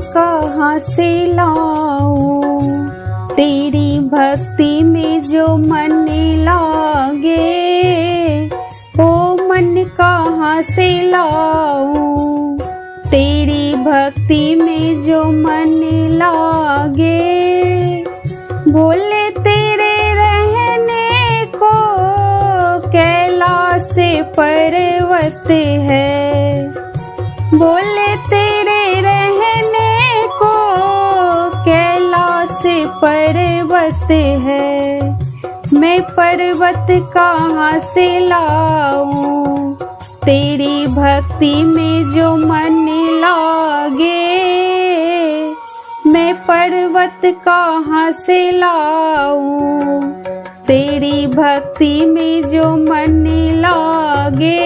कहाँ से लाऊं, तेरी भक्ति में जो मन लागे, ओ मन कहाँ से लाऊं, तेरी भक्ति में जो मन लागे। भोले तेरे रहने को कैलाश पर्वत है, भोले तेरे रहने को कैलाश पर्वत है। मैं पर्वत कहाँ से लाऊं, तेरी भक्ति में जो मन लागे। मैं पर्वत कहाँ से लाऊं, तेरी भक्ति में जो मन लागे।